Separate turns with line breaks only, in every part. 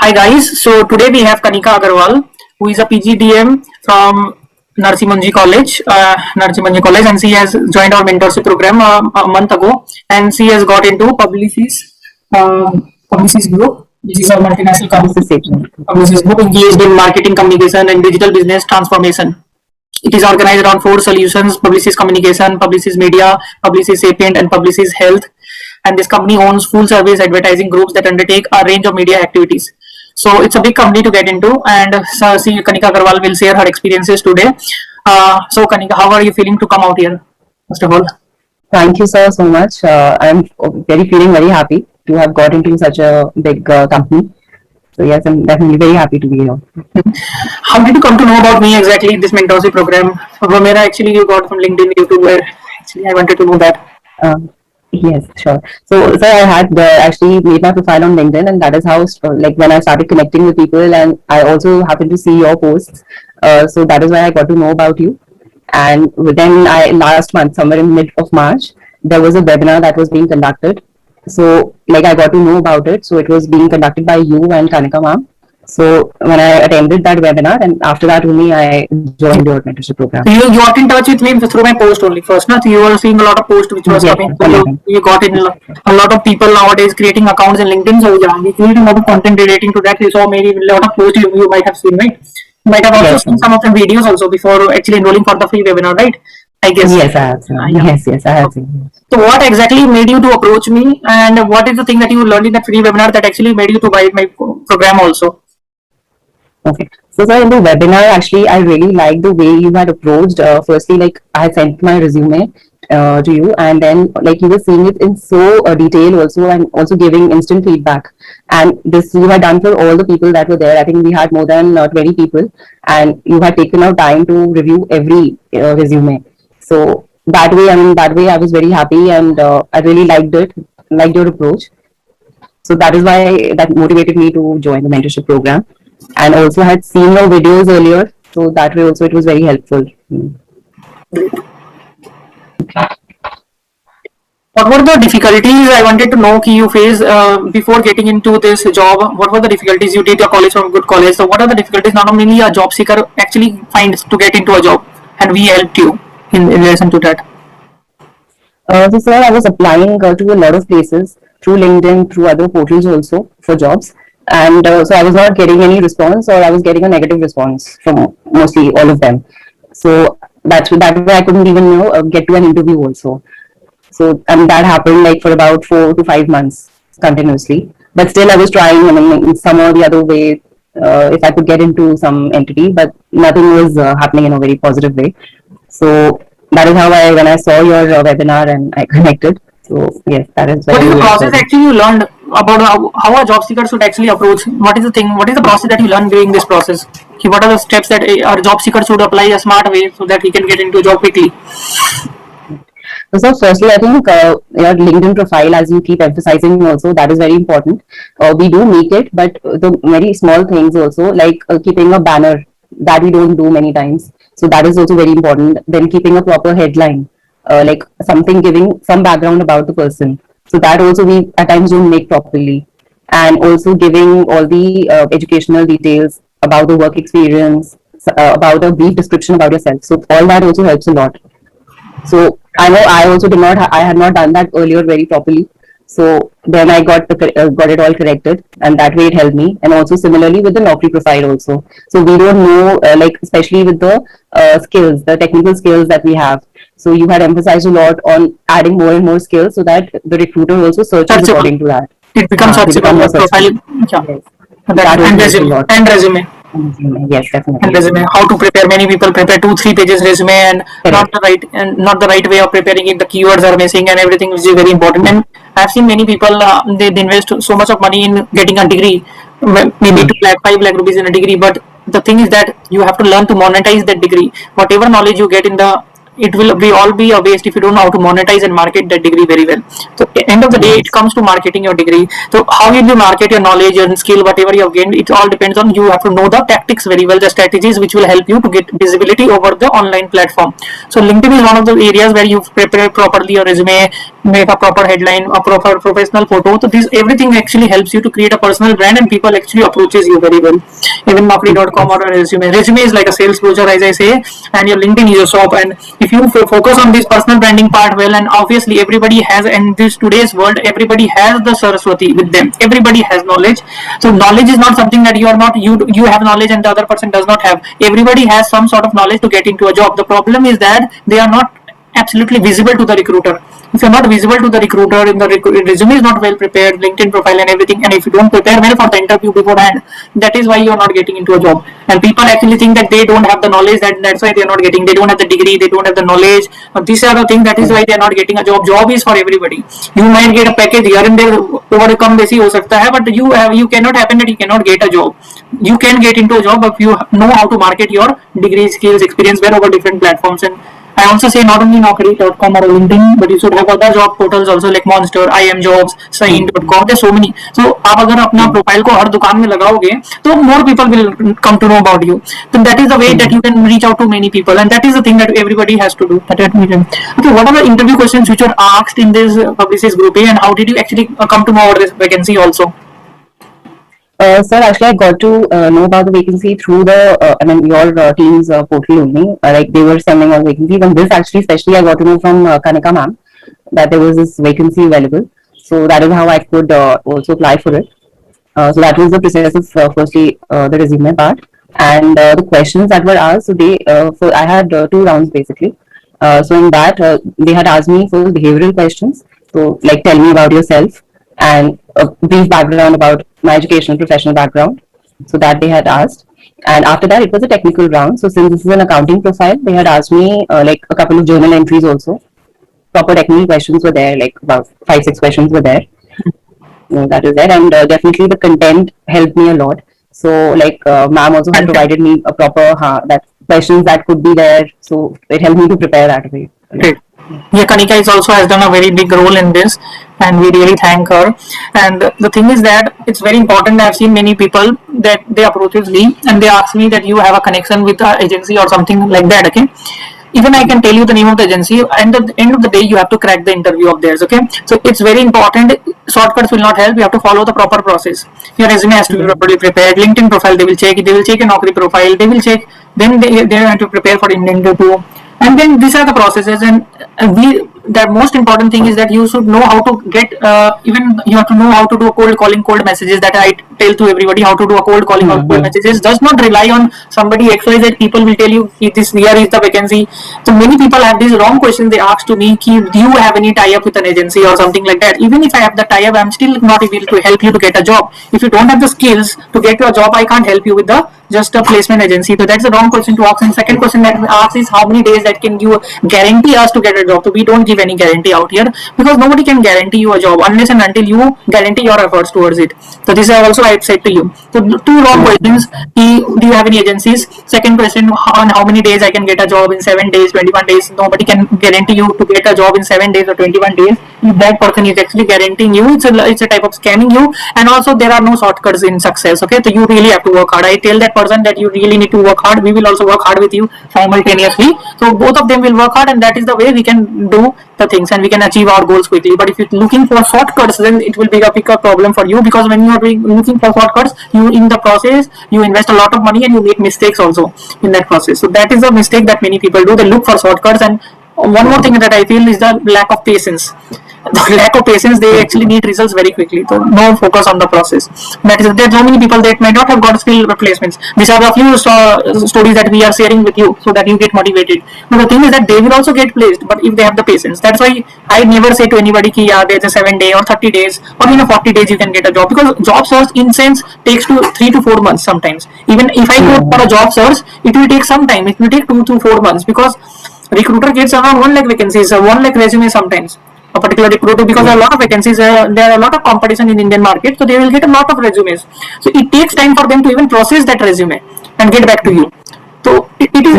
Hi guys, so today we have Kanika Agarwal, who is a PGDM from Narsee Monjee College, and she has joined our mentorship program a month ago, and she has got into Publicis Group, which is a multinational Publicis Group engaged in marketing, communication, and digital business transformation. It is organized around 4 solutions: Publicis Communication, Publicis Media, Publicis Sapient, and Publicis Health. And this company owns full service advertising groups that undertake a range of media activities. So it's a big company to get into, and Kanika Agarwal will share her experiences today. So Kanika, how are you feeling to come out here, first of all?
Thank you, sir, so much. I'm feeling very happy to have got into such a big company. So yes, I'm definitely very happy to be here.
How did you come to know about me exactly, this mentorship program? Actually, you got from LinkedIn, YouTube, where actually I wanted to know that.
Yes, sure. So I had actually made my profile on LinkedIn, and that is how, like, when I started connecting with people, and I also happened to see your posts. So that is why I got to know about you. And then last month, somewhere in mid of March, there was a webinar that was being conducted. So like I got to know about it. So it was being conducted by you and Kanika ma'am. So when I attended that webinar, and after that only I joined your mentorship program.
So you got in touch with me through my post only first, no? So you were seeing a lot of posts which was coming. So you got in a lot of people nowadays creating accounts in LinkedIn. So yeah, we created a lot of content relating to that. You saw maybe a lot of posts you might have seen, right? You might have also seen some of the videos also before actually enrolling for the free webinar, right? I guess.
Yes, I have seen. Yes, I have seen.
So what exactly made you to approach me, and what is the thing that you learned in that free webinar that actually made you to buy my program also?
Okay. So in the webinar, actually, I really liked the way you had approached. Firstly, like I had sent my resume to you, and then like you were seeing it in so detail also, and also giving instant feedback. And this you had done for all the people that were there. I think we had more than 20 people, and you had taken out time to review every resume. So that way I was very happy, and I really liked your approach. So that is why that motivated me to join the mentorship program. And also had seen your videos earlier, so that way also it was very helpful.
What were the difficulties I wanted to know you faced before getting into this job? What were the difficulties? You did your college from a good college, so what are the difficulties not only a job seeker actually finds to get into a job, and we helped you in relation to that?
So sir, I was applying to a lot of places through LinkedIn, through other portals also for jobs. And so I was not getting any response, or I was getting a negative response from mostly all of them. So that way I couldn't even get to an interview also. So that happened like for about 4 to 5 months continuously. But still I was trying, in some or the other way, if I could get into some entity, but nothing was happening in a very positive way. So that is how when I saw your webinar and I connected. So yes, that is.
What is the process actually you learned about how a job seeker should actually approach? What is the process that you learned during this process? What are the steps that a job seeker should apply a smart way so that he can get into a job quickly?
So firstly, I think your LinkedIn profile, as you keep emphasizing also, that is very important. We do make it, but the very small things also, like keeping a banner, that we don't do many times. So that is also very important. Then keeping a proper headline, like something giving some background about the person. So that also we at times don't make properly. And also giving all the educational details about the work experience, about a brief description about yourself. So all that also helps a lot. So I know I also I had not done that earlier very properly. So then I got it all corrected, and that way it helped me. And also similarly with the Naukri profile also. So we don't know, like especially with the skills, the technical skills that we have. So you had emphasized a lot on adding more and more skills, so that the recruiter also searches according to that.
It becomes searchable profile. Yeah. And resume.
Yes, definitely.
And resume. How to prepare? Many people prepare 2-3 pages resume, and not the right way of preparing it. The keywords are missing, and everything, which is very important. And I've seen many people they invest so much of money in getting a degree, maybe 2 lakh, 5 lakh rupees in a degree. But the thing is that you have to learn to monetize that degree. Whatever knowledge you get it will all be a waste if you don't know how to monetize and market that degree very well. So at the end of the day, it comes to marketing your degree. So how will you market your knowledge and skill, whatever you have gained? It all depends on you have to know the tactics very well, the strategies which will help you to get visibility over the online platform. So LinkedIn is one of the areas where you prepare properly your resume, make a proper headline, a proper professional photo. So this everything actually helps you to create a personal brand, and people actually approaches you very well. Even Naukri.com or a resume. Resume is like a sales brochure, as I say, and your LinkedIn is your shop. And if you focus on this personal branding part well, and obviously everybody has, in this today's world, everybody has the Saraswati with them. Everybody has knowledge. So knowledge is not something that you are not, you have knowledge and the other person does not have. Everybody has some sort of knowledge to get into a job. The problem is that they are not absolutely visible to the recruiter. If you're not visible to the recruiter, in the resume is not well prepared, LinkedIn profile and everything, and if you don't prepare well for the interview beforehand, that is why you're not getting into a job. And people actually think that they don't have the knowledge, that's why they're not getting, they don't have the degree, they don't have the knowledge. These are the things, that is why they're not getting a job. Job is for everybody. You might get a package here and there, overcome this ho sakta hai, but you cannot happen that you cannot get a job. You can get into a job if you know how to market your degree, skills, experience well over different platforms. And I also say not only Naukri.com or LinkedIn, but you should have other job portals also like Monster, IMjobs, Sain.com. There's so many. So आप अगर अपना profile को हर दुकान में लगाओगे, तो more people will come to know about you. So that is the way that you can reach out to many people, and that is the thing that everybody has to do. Okay, what are the interview questions which were asked in this Publicis Group A, and how did you actually come to know about this vacancy also?
Sir, actually, I got to know about the vacancy through the, your team's portal only. Like they were sending out vacancies, and this actually, especially, I got to know from Kanika ma'am that there was this vacancy available. So that is how I could also apply for it. So that was the process of firstly the resume part, and the questions that were asked. So I had 2 rounds basically. So in that they had asked me for behavioral questions. So like, tell me about yourself and a brief background about my educational professional background. So that they had asked, and after that it was a technical round. So since this is an accounting profile, they had asked me like a couple of journal entries also. Proper technical questions were there, like about 5-6 questions were there. That is there, and definitely the content helped me a lot. So like ma'am also had provided me a proper that questions that could be there, so it helped me to prepare that way.
Great. Yeah, Kanika is also has done a very big role in this, and we really thank her. And the thing is that it's very important. I've seen many people that they approach me and they ask me that you have a connection with an agency or something like that. Okay, even I can tell you the name of the agency, and at the end of the day you have to crack the interview of theirs. Okay, so it's very important. Shortcuts will not help. You have to follow the proper process. Your resume has to be properly prepared. LinkedIn profile they will check. They will check a Naukri profile. They will check. Then they have to prepare for Indian interview. And then these are the processes, and the most important thing is that you should know how to get even you have to know how to do cold calling, cold messages, that I tell to everybody how to do a cold calling or cold messages. Does not rely on somebody XYZ. People will tell you this here is the vacancy. So many people have these wrong questions. They ask to me, do you have any tie-up with an agency or something like that? Even if I have the tie-up, I'm still not able to help you to get a job. If you don't have the skills to get your job, I can't help you with the just a placement agency. So that's the wrong question to ask. And second question that we ask is how many days that can you guarantee us to get a job. So we don't give any guarantee out here, because nobody can guarantee you a job unless and until you guarantee your efforts towards it. So this is also I said to you. So 2 wrong questions. Do you have any agencies? Second question, on how many days I can get a job in 7 days, 21 days. Nobody can guarantee you to get a job in 7 days or 21 days. If that person is actually guaranteeing you, it's a type of scamming you. And also there are no shortcuts in success. Okay, so you really have to work hard. I tell that person that you really need to work hard. We will also work hard with you simultaneously. So both of them will work hard, and that is the way we can do the things and we can achieve our goals quickly. But if you're looking for shortcuts, then it will be a bigger problem for you, because when you are looking for shortcuts, you in the process you invest a lot of money and you make mistakes also in that process. So that is a mistake that many people do. They look for shortcuts. And one more thing that I feel is the lack of patience. The lack of patience, they actually need results very quickly. So no focus on the process. That is, there are so many people that might not have got skill replacements. These are a few stories that we are sharing with you so that you get motivated. But the thing is that they will also get placed, but if they have the patience. That's why I never say to anybody ki yeah, there's a 7 day or 30 days or even 40 days you can get a job, because job search in sense takes 3 to 4 months sometimes. Even if I go for a job search, it will take some time. It will take 2 to 4 months, because recruiter gets around 1 lakh vacancies, 1 lakh resumes sometimes. A particular recruiter, because there are a lot of vacancies, there are a lot of competition in Indian market, so they will get a lot of resumes. So it takes time for them to even process that resume and get back to you. So it is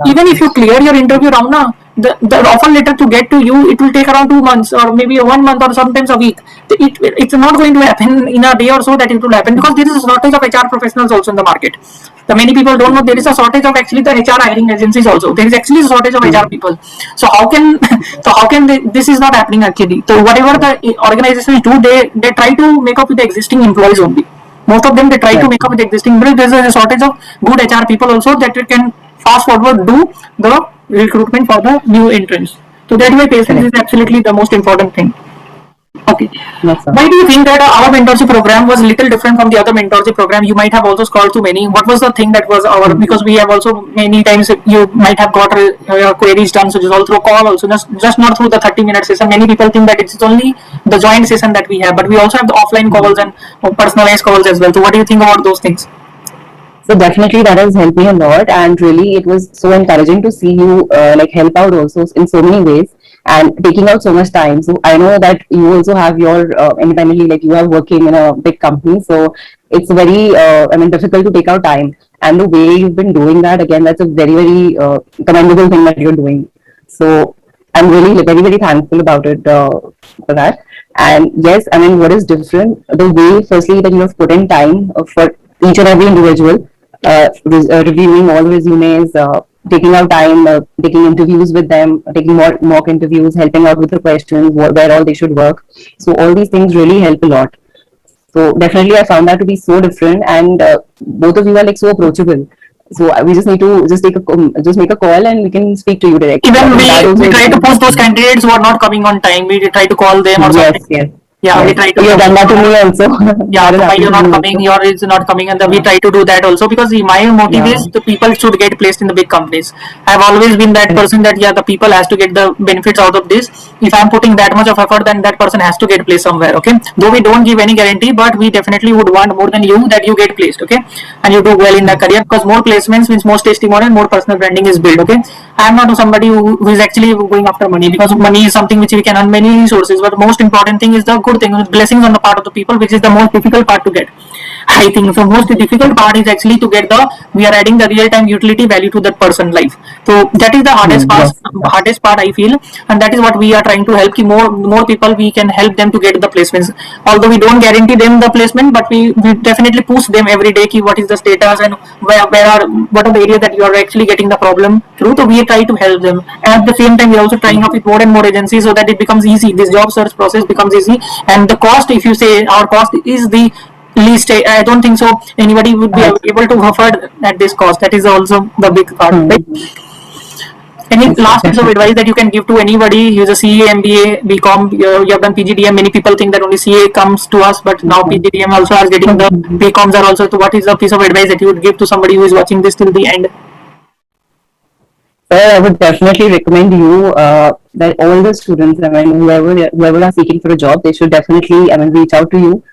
even if you clear your interview round now, the offer letter to get to you, it will take around 2 months or maybe 1 month or sometimes a week. It's not going to happen in a day or so that it will happen, because there is a shortage of HR professionals also in the market. The many people don't know there is a shortage of actually the HR hiring agencies also. There is actually a shortage of HR people. So how can this is not happening actually? So whatever the organizations do, they try to make up with the existing employees only. Most of them, they try to make up with the existing, but there's a shortage of good HR people also, that we can fast forward do the recruitment for the new entrants. So that way patience is absolutely the most important thing. Okay.
Yes, sir.
Why do you think that our mentorship program was a little different from the other mentorship program? You might have also scrolled to many. What was the thing that was our, because we have also many times you might have got your queries done, so just all through call also, just not through the 30-minute session. Many people think that it's only the joint session that we have, but we also have the offline calls and personalized calls as well. So what do you think about those things?
So definitely that has helped me a lot, and really it was so encouraging to see you like help out also in so many ways and taking out so much time. So I know that you also have your independently, like you are working in a big company, so it's very difficult to take out time. And the way you've been doing that, again, that's a very commendable thing that you're doing. So I'm really very thankful about it for that. And yes, I mean, what is different? The way, firstly, that you have put in time for each and every individual, reviewing all resumes, taking out time, taking interviews with them, taking mock interviews, helping out with the questions, where all they should work. So all these things really help a lot. So definitely, I found that to be so different, and both of you are like so approachable. So we just need to just make a call and we can speak to you directly.
Even we try to post those candidates who are not coming on time. We try to call them or something.
Yes.
Yeah,
yes.
we try to.
You've done that to me also.
Yeah, why you're not coming, your is not coming, and we try to do that also, because my motive is the people should get placed in the big companies. I've always been that person that the people has to get the benefits out of this. If I'm putting that much of effort, then that person has to get placed somewhere. Okay, though we don't give any guarantee, but we definitely would want more than you that you get placed. Okay, and you do well in the career, because more placements means more testimonial, more personal branding is built. Okay, I'm not somebody who is actually going after money, because money is something which we can earn many resources, but the most important thing is the good thing, blessings on the part of the people, which is the most difficult part to get. I think so. Most difficult part is actually to get we are adding the real-time utility value to that person's life. So that is the hardest part I feel, and that is what we are trying to help. More people, we can help them to get the placements. Although we don't guarantee them the placement, but we definitely push them every day. What is the status and what are the areas that you are actually getting the problem through. So we try to help them. And at the same time, we are also trying up with more and more agencies so that it becomes easy. This job search process becomes easy, and the cost, if you say our cost is the least, I don't think so anybody would be able to afford at this cost. That is also the big part. Right? Any last piece of advice that you can give to anybody who's a CA, MBA, Bcom, you have done PGDM? Many people think that only CA comes to us, but now PGDM also is getting the Bcoms are also. So what is the piece of advice that you would give to somebody who is watching this till the end?
I would definitely recommend you that all the students, whoever are seeking for a job, they should definitely, reach out to you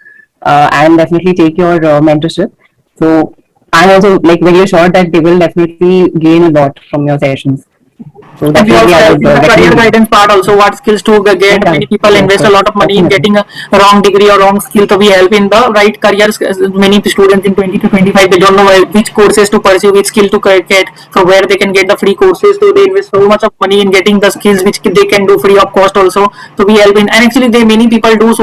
and definitely take your mentorship. So I'm also like very assured that they will definitely gain a lot from your sessions. So
and we also have the career guidance part also, what skills to get. Many people invest a lot of money in getting a wrong degree or wrong skill, so we help in the right careers. Many students in 20 to 25, they don't know which courses to pursue, which skill to get, from where they can get the free courses. So they invest so much of money in getting the skills which they can do free of cost also. So we help in, and actually many people do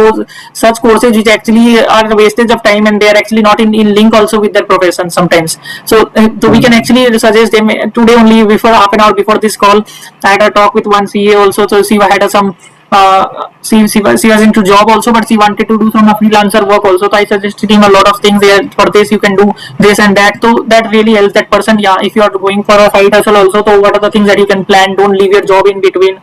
such courses which actually are a wastage of time, and they are actually not in link also with their profession sometimes. So we can actually suggest them. Today only, before half an hour before this call, I had a talk with one CA also. So she had some she was into job also, but she wanted to do some freelancer work also. So I suggested him a lot of things there. For this you can do this and that. So that really helps that person. If you are going for a side hustle also, so what are the things that you can plan? Don't leave your job in between,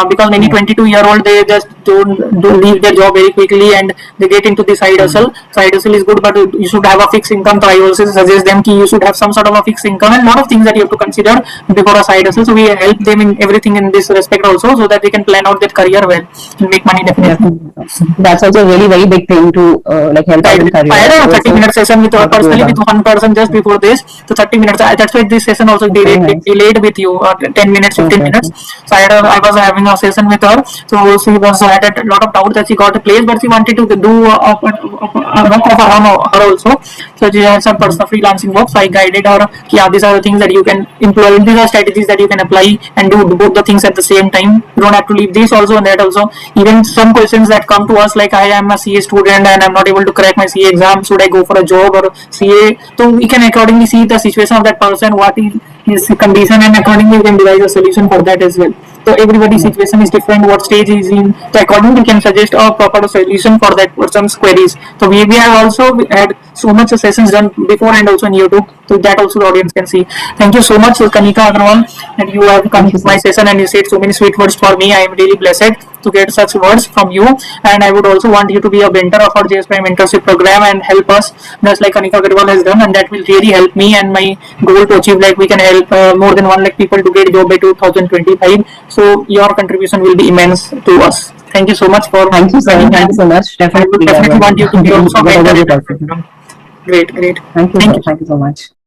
because many 22-year-old, they just don't leave their job very quickly and they get into the side hustle. Side hustle is good, but you should have a fixed income. So I also suggest them you should have some sort of a fixed income, and a lot of things that you have to consider before a side hustle. So we help them in everything in this respect also, so that they can plan out their career career well and make money definitely.
That's also a really very big thing to like help out in career.
I had a 30-minute session with personally with one person just before this. So 30 minutes. That's why this session also delayed with you 10 minutes, 15 minutes. So I was having a session with her. So she was had a lot of doubt that she got a place, but she wanted to do work of her also. So she had some personal freelancing work. So I guided her. Yeah, these are the things that you can employ. These are strategies that you can apply and do both the things at the same time. You don't have to leave this also and that also. Even some questions that come to us like I am a CA student and I'm not able to crack my CA exam, should I go for a job or CA? So we can accordingly see the situation of that person, what is his condition, and accordingly we can devise a solution for that as well. So everybody's situation is different, what stage is in, so accordingly we can suggest a proper solution for that person's queries. So we have also had so much sessions done before and also in YouTube, so that also the audience can see. Thank you so much, Kanika Agarwal, and you have come to my session and you said so many sweet words for me. I am really blessed to get such words from you, and I would also want you to be a mentor of our JS Prime mentorship program and help us just like Kanika Agarwal has done, and that will really help me and my goal to achieve, like we can help more than 1 lakh people to get job by 2025. So your contribution will be immense to us. Thank you so much for.
Thank you, sir. Thank you so much.
Definitely want you to be also mentor. Great.
Thank you so much.